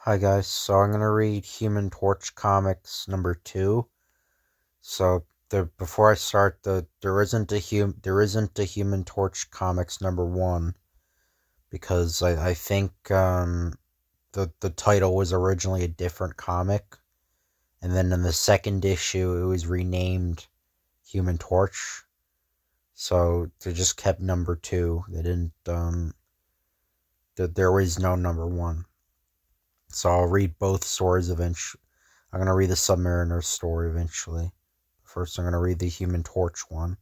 Hi guys, so I'm gonna read Human Torch Comics number 2. So before I start, there isn't a Human Torch Comics number 1 because I think the title was originally a different comic, and then in the second issue it was renamed Human Torch. So they just kept number 2. They didn't there was no number 1. So I'll read both stories eventually. I'm going to read the Submariner story eventually. First, I'm going to read the Human Torch one.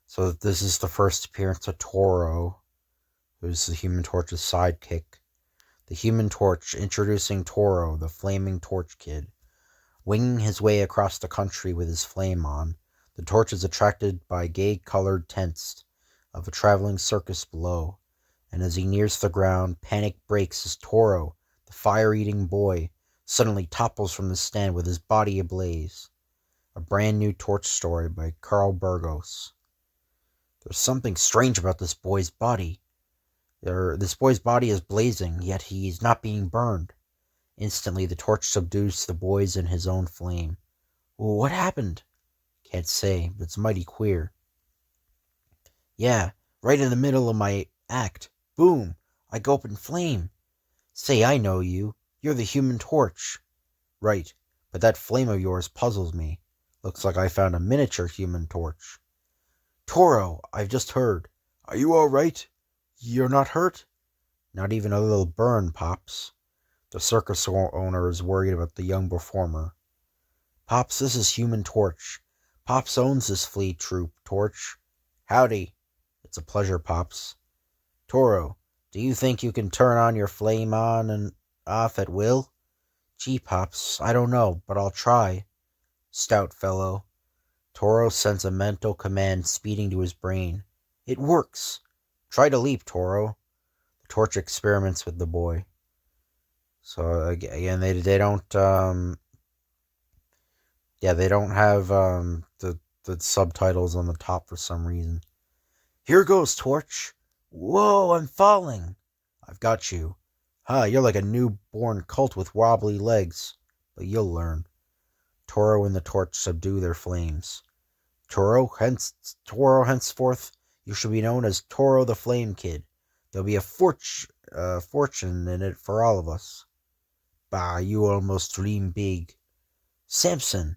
So this is the first appearance of Toro, who's the Human Torch's sidekick. The Human Torch introducing Toro, the Flaming Torch Kid. Winging his way across the country with his flame on, the torch is attracted by gay-colored tents of a traveling circus below, and as he nears the ground, panic breaks as Toro, the fire-eating boy, suddenly topples from the stand with his body ablaze. A brand new torch story by Carl Burgos. There's something strange about this boy's body. This boy's body is blazing, yet he's not being burned. Instantly, the torch subdues the boys in his own flame. What happened? Can't say, but it's mighty queer. Yeah, right in the middle of my act. Boom! I go up in flame. Say, I know you. You're the Human Torch. Right, but that flame of yours puzzles me. Looks like I found a miniature Human Torch. Toro, I've just heard. Are you all right? You're not hurt? Not even a little burn, Pops. The circus owner is worried about the young performer. Pops, this is Human Torch. Pops owns this flea troupe, Torch. Howdy. It's a pleasure, Pops. Toro, do you think you can turn on your flame on and off at will? Gee, Pops, I don't know, but I'll try. Stout fellow. Toro sends a mental command speeding to his brain. It works. Try to leap, Toro. The torch experiments with the boy. So again, they don't they don't have the subtitles on the top for some reason. Here goes, Torch. Whoa, I'm falling. I've got you. You're like a newborn colt with wobbly legs, but you'll learn. Toro and the torch subdue their flames. Toro, henceforth, you shall be known as Toro the Flame Kid. There'll be a fortune in it for all of us. Bah, you almost dream big. Samson.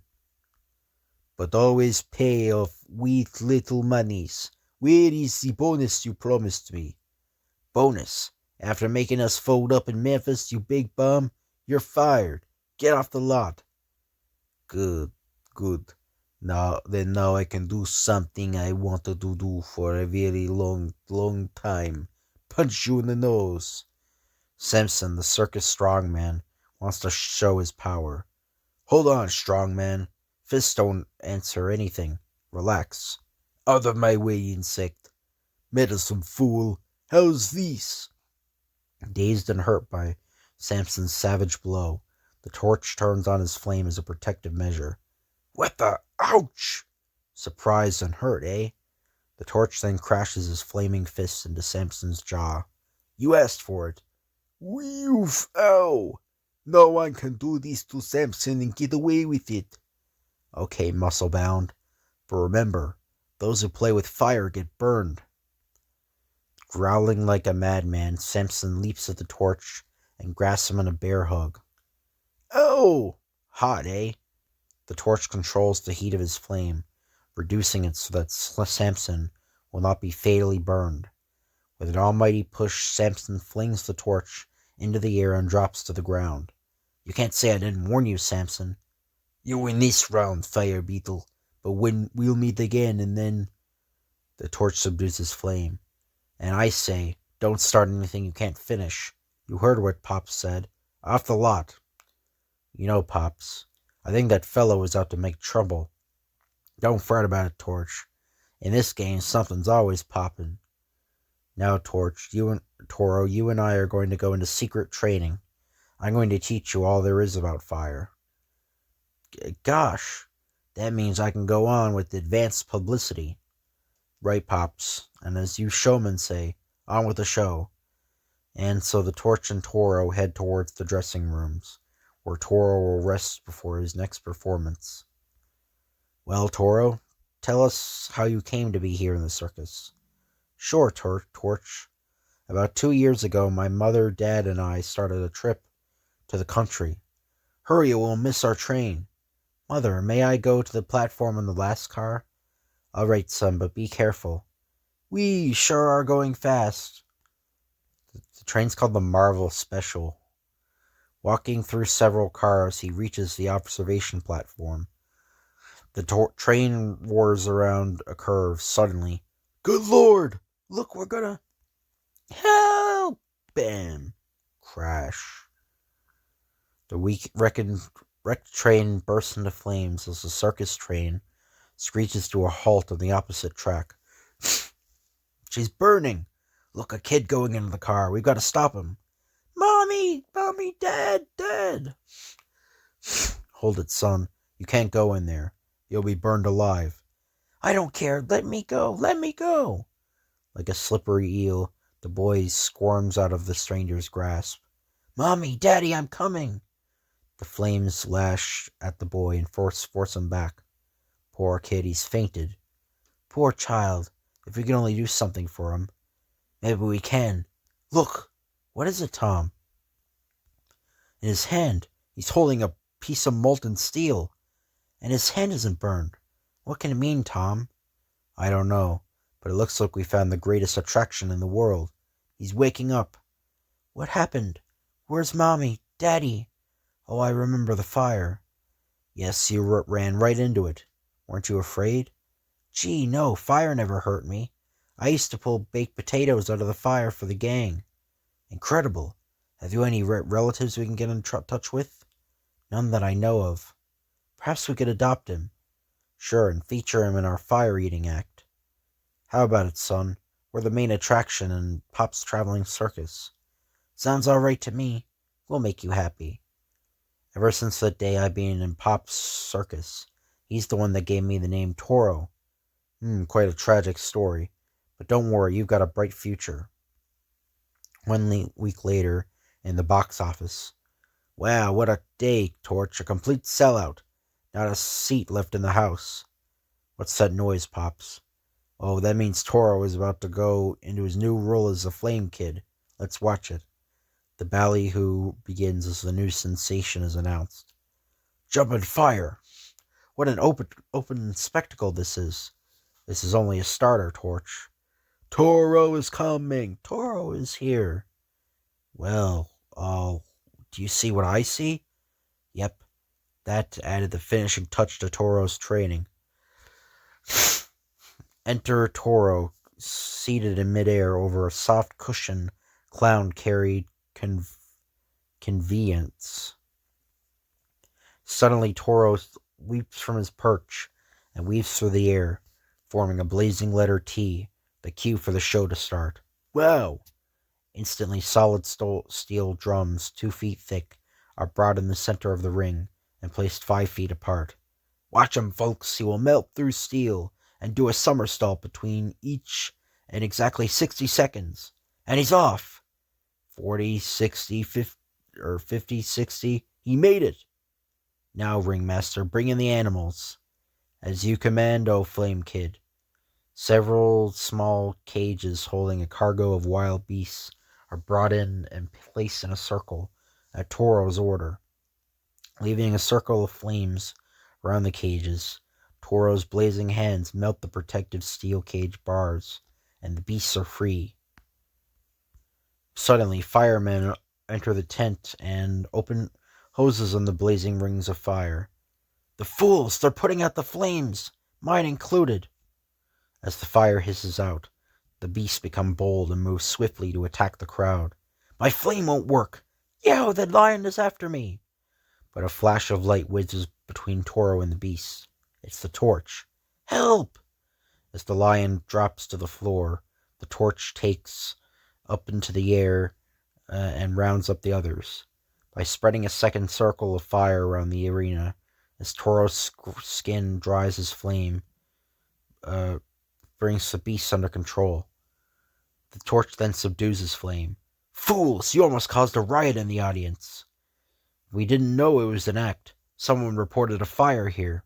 But always pay off with little monies. Where is the bonus you promised me? Bonus? After making us fold up in Memphis, you big bum, you're fired. Get off the lot. Good. Now I can do something I wanted to do for a very long time. Punch you in the nose. Samson, the circus strongman, wants to show his power. Hold on, strongman. Fists don't answer anything. Relax. Out of my way, insect. Meddlesome fool. How's this? Dazed and hurt by Samson's savage blow, the torch turns on his flame as a protective measure. What the? Ouch! Surprised and hurt, eh? The torch then crashes his flaming fist into Samson's jaw. You asked for it. Woof! Ow! No one can do this to Samson and get away with it. Okay, muscle-bound. But remember, those who play with fire get burned. Growling like a madman, Samson leaps at the torch and grasps him in a bear hug. Oh! Hot, eh? The torch controls the heat of his flame, reducing it so that Samson will not be fatally burned. With an almighty push, Samson flings the torch into the air and drops to the ground. You can't say I didn't warn you, Samson. You win this round, Fire Beetle, but when we'll meet again and then... The torch subdues his flame. And I say, don't start anything you can't finish. You heard what Pops said. Off the lot. You know, Pops, I think that fellow is out to make trouble. Don't fret about it, Torch. In this game, something's always popping. Now, Toro, you and I are going to go into secret training. I'm going to teach you all there is about fire. Gosh, that means I can go on with advanced publicity. Right, Pops, and as you showmen say, on with the show. And so the Torch and Toro head towards the dressing rooms, where Toro will rest before his next performance. Well, Toro, tell us how you came to be here in the circus. Sure, Torch. About 2 years ago, my mother, dad, and I started a trip to the country. Hurry, or we'll miss our train. Mother, may I go to the platform in the last car? All right, son, but be careful. We sure are going fast. The train's called the Marvel Special. Walking through several cars, he reaches the observation platform. The train roars around a curve. Suddenly, good lord! Look, we're gonna... Help! Bam! Crash. The wrecked train bursts into flames as the circus train screeches to a halt on the opposite track. She's burning! Look, a kid going into the car. We've got to stop him. Mommy! Mommy! Dad! Dad! Hold it, son. You can't go in there. You'll be burned alive. I don't care. Let me go. Let me go. Like a slippery eel, the boy squirms out of the stranger's grasp. Mommy, Daddy, I'm coming. The flames lash at the boy and force him back. Poor kid, he's fainted. Poor child. If we can only do something for him. Maybe we can. Look. What is it, Tom? In his hand, he's holding a piece of molten steel. And his hand isn't burned. What can it mean, Tom? I don't know, but it looks like we found the greatest attraction in the world. He's waking up. What happened? Where's Mommy? Daddy? Oh, I remember the fire. Yes, you ran right into it. Weren't you afraid? Gee, no, fire never hurt me. I used to pull baked potatoes out of the fire for the gang. Incredible. Have you any relatives we can get in touch with? None that I know of. Perhaps we could adopt him. Sure, and feature him in our fire-eating act. How about it, son? We're the main attraction in Pop's traveling circus. Sounds all right to me. We'll make you happy. Ever since that day I've been in Pop's circus. He's the one that gave me the name Toro. Quite a tragic story. But don't worry, you've got a bright future. 1 week later, in the box office. Wow, what a day, Torch. A complete sellout. Not a seat left in the house. What's that noise, Pops? Oh, that means Toro is about to go into his new role as the Flame Kid. Let's watch it. The ballyhoo begins as the new sensation is announced. Jump and fire! What an open spectacle this is. This is only a starter, Torch. Toro is coming! Toro is here! Well, do you see what I see? Yep. That added the finishing touch to Toro's training. Enter Toro, seated in midair over a soft cushion clown carried conveyance. Suddenly Toro leaps from his perch and weaves through the air, forming a blazing letter T, the cue for the show to start. Wow! Instantly solid steel drums, 2 feet thick, are brought in the center of the ring and placed 5 feet apart. Watch him, folks. He will melt through steel and do a somersault between each in exactly 60 seconds. And he's off. 40, 60, 50, 60. He made it. Now, Ringmaster, bring in the animals. As you command, O Flame Kid. Several small cages holding a cargo of wild beasts are brought in and placed in a circle at Toro's order. Leaving a circle of flames around the cages, Toro's blazing hands melt the protective steel cage bars, and the beasts are free. Suddenly, firemen enter the tent and open hoses on the blazing rings of fire. The fools! They're putting out the flames! Mine included! As the fire hisses out, the beasts become bold and move swiftly to attack the crowd. My flame won't work! Yo, that lion is after me! But a flash of light whizzes between Toro and the beasts. It's the torch. Help! As the lion drops to the floor, the torch takes up into the air and rounds up the others. By spreading a second circle of fire around the arena, as Toro's skin dries as flame, brings the beast under control. The torch then subdues his flame. Fools, you almost caused a riot in the audience. We didn't know it was an act. Someone reported a fire here.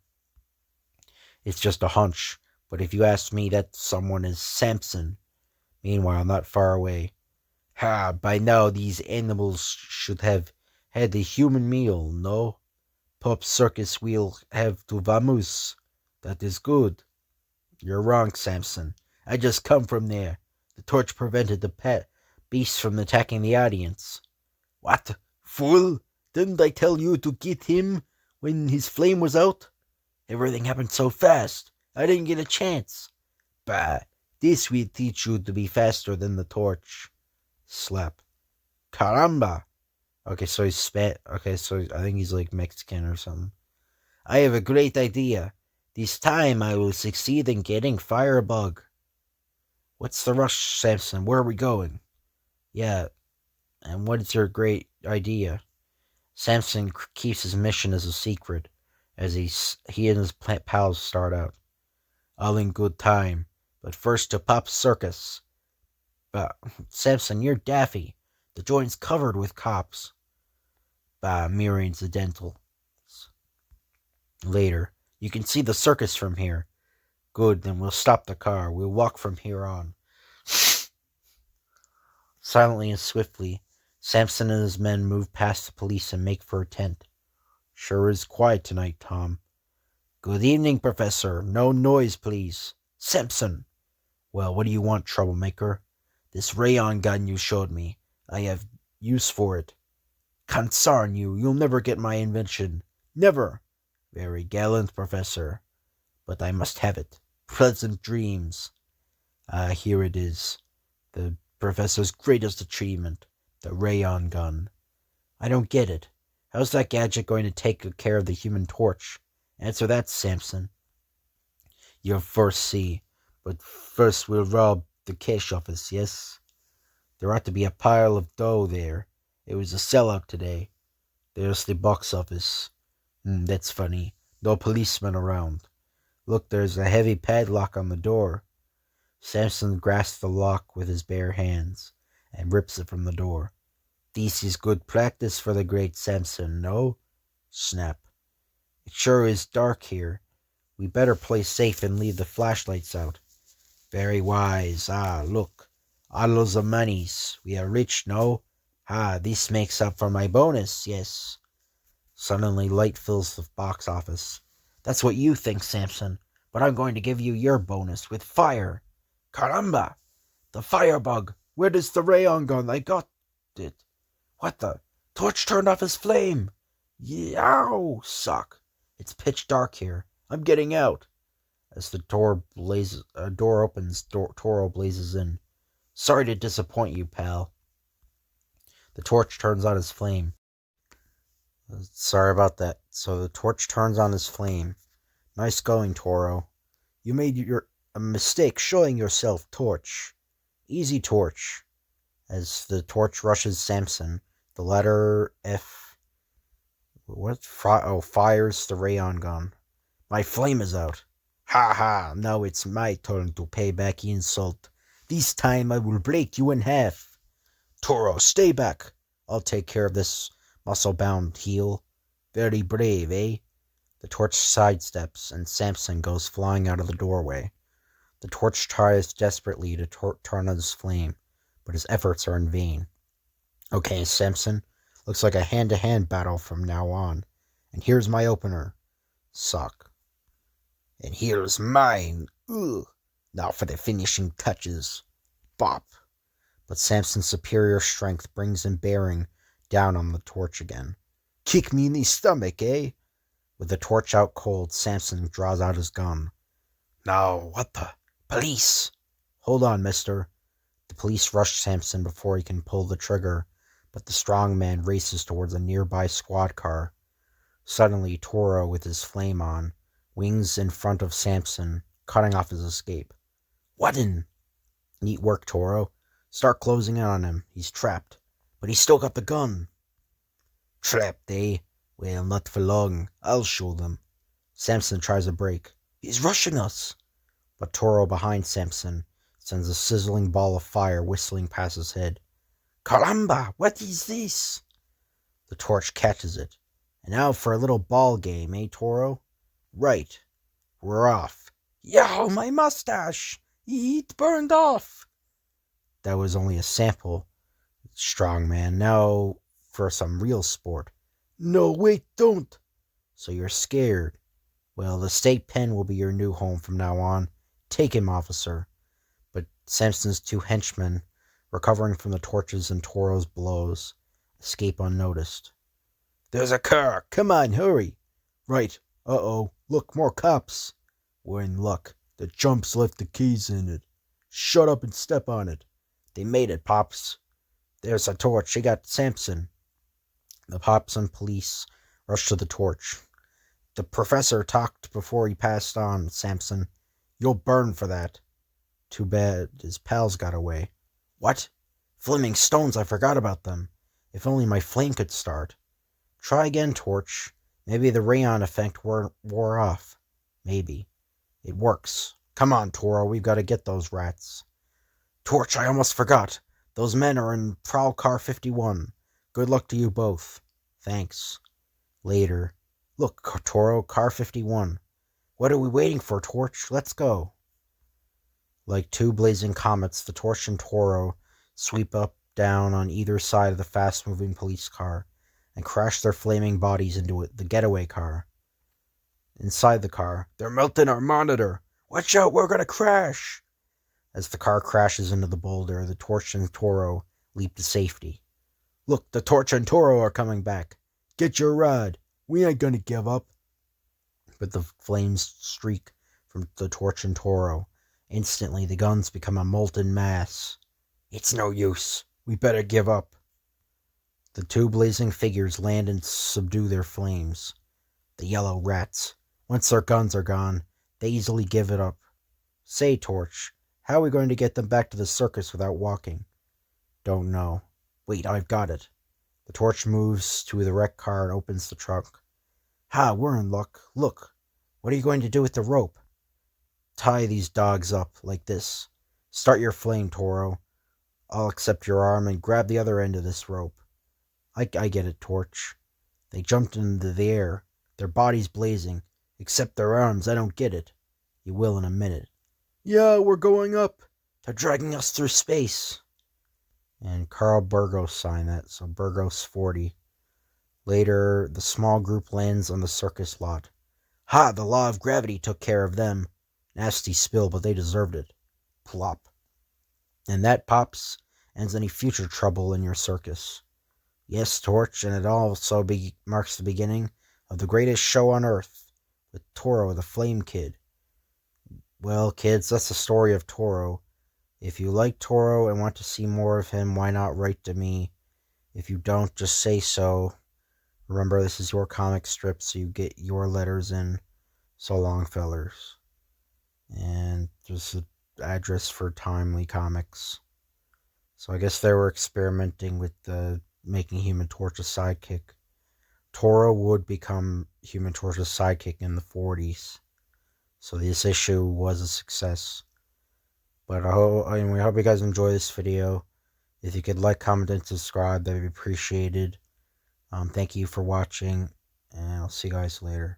It's just a hunch, but if you ask me, that someone is Samson. Meanwhile, not far away. Ha, by now these animals should have had a human meal, no? Pop circus will have to vamoose. That is good. You're wrong, Samson. I just come from there. The torch prevented the pet beast from attacking the audience. What? Fool! Didn't I tell you to get him when his flame was out? Everything happened so fast. I didn't get a chance. Bah, this will teach you to be faster than the torch. Slap. Caramba! Okay, so he's Okay, so I think he's like Mexican or something. I have a great idea. This time I will succeed in getting Firebug. What's the rush, Samson? Where are we going? Yeah, and what is your great idea? Samson keeps his mission as a secret as he and his pals start out. All in good time, but first to Pop's circus. Samson, you're daffy. The joint's covered with cops. Mere incidental. Later, you can see the circus from here. Good, then we'll stop the car. We'll walk from here on. Silently and swiftly, Samson and his men move past the police and make for a tent. Sure is quiet tonight, Tom. Good evening, Professor. No noise, please. Samson. Well, what do you want, troublemaker? This rayon gun you showed me. I have use for it. Consarn you, you'll never get my invention. Never. Very gallant, Professor. But I must have it. Pleasant dreams. Here it is. The Professor's greatest achievement. The rayon gun. I don't get it. How's that gadget going to take care of the Human Torch? Answer that, Samson. You'll first see. But first we'll rob the cash office, yes? There ought to be a pile of dough there. It was a sellout today. There's the box office. That's funny. No policemen around. Look, there's a heavy padlock on the door. Samson grasps the lock with his bare hands and rips it from the door. This is good practice for the great Samson, no? Snap. It sure is dark here. We better play safe and leave the flashlights out. Very wise. Look. All of monies. We are rich, no? This makes up for my bonus, yes. Suddenly, light fills the box office. That's what you think, Samson, but I'm going to give you your bonus with fire. Caramba! The firebug! Where is the rayon gun? I got it. What the? Torch turned off his flame. Yow! Suck. It's pitch dark here. I'm getting out. As the door opens, Toro blazes in. Sorry to disappoint you, pal. The torch turns on his flame. Sorry about that. So the torch turns on his flame. Nice going, Toro. You made a mistake showing yourself, Torch. Easy, Torch. As the torch rushes Samson, the letter F... fires the rayon gun. My flame is out. Ha! Now it's my turn to pay back insult. This time I will break you in half. Toro, stay back. I'll take care of this muscle-bound heel. Very brave, eh? The torch sidesteps, and Samson goes flying out of the doorway. The torch tries desperately to turn on his flame, but his efforts are in vain. Okay, Samson, looks like a hand-to-hand battle from now on. And here's my opener. Suck. And here's mine. Ugh. Now for the finishing touches. Bop. But Samson's superior strength brings him bearing down on the torch again. Kick me in the stomach, eh? With the torch out cold, Samson draws out his gun. Now, what the? Police! Hold on, mister. The police rush Samson before he can pull the trigger, but the strong man races towards a nearby squad car. Suddenly, Toro, with his flame on, wings in front of Samson, cutting off his escape. What in? Neat work, Toro. Start closing in on him. He's trapped. But he's still got the gun. Trapped, eh? Well, not for long. I'll show them. Samson tries a break. He's rushing us. But Toro behind Samson sends a sizzling ball of fire whistling past his head. Caramba, what is this? The torch catches it. And now for a little ball game, eh, Toro? Right. We're off. Yow, my mustache! It burned off! That was only a sample, strong man. Now for some real sport. No, wait, don't! So you're scared. Well, the state pen will be your new home from now on. Take him, officer. But Samson's two henchmen, recovering from the torches and Toro's blows, escape unnoticed. There's a car! Come on, hurry! Right. Uh-oh. Look, more cops. We're in luck. The chumps left the keys in it. Shut up and step on it. They made it, Pops. There's a torch. They got Samson. The Pops and police rushed to the torch. The professor talked before he passed on, Samson. You'll burn for that. Too bad his pals got away. What? Flaming stones, I forgot about them. If only my flame could start. Try again, Torch. Maybe the rayon effect wore off. Maybe. It works. Come on, Toro, we've got to get those rats. Torch, I almost forgot. Those men are in Prowl Car 51. Good luck to you both. Thanks. Later. Look, Toro, Car 51. What are we waiting for, Torch? Let's go. Like two blazing comets, the Torch and Toro sweep up, down on either side of the fast-moving police car and crash their flaming bodies into the getaway car. Inside the car, they're melting our monitor. Watch out, we're gonna crash. As the car crashes into the boulder, the Torch and Toro leap to safety. Look, the Torch and Toro are coming back. Get your rod. We ain't gonna give up. But the flames streak from the Torch and Toro. Instantly, the guns become a molten mass. It's no use. We better give up. The two blazing figures land and subdue their flames. The yellow rats. Once their guns are gone, they easily give it up. Say, Torch, how are we going to get them back to the circus without walking? Don't know. Wait, I've got it. The Torch moves to the wrecked car and opens the trunk. Ha, we're in luck. Look, what are you going to do with the rope? Tie these dogs up, like this. Start your flame, Toro. I'll accept your arm and grab the other end of this rope. I get it, Torch. They jumped into the air, their bodies blazing. Except their arms, I don't get it. You will in a minute. Yeah, we're going up. They're dragging us through space. And Carl Burgos signed that, so Burgos 40. Later, the small group lands on the circus lot. Ha, the law of gravity took care of them. Nasty spill, but they deserved it. Plop. And that, Pops, ends any future trouble in your circus. Yes, Torch, and it also marks the beginning of the greatest show on Earth, with Toro, the Flame Kid. Well, kids, that's the story of Toro. If you like Toro and want to see more of him, why not write to me? If you don't, just say so. Remember, this is your comic strip, so you get your letters in. So long, fellers. And there's an address for Timely Comics. So I guess they were experimenting with making Human Torch a sidekick. Toro would become Human Torch's sidekick in the 40s. So this issue was a success. But we hope you guys enjoy this video. If you could like, comment, and subscribe, that would be appreciated. Thank you for watching, and I'll see you guys later.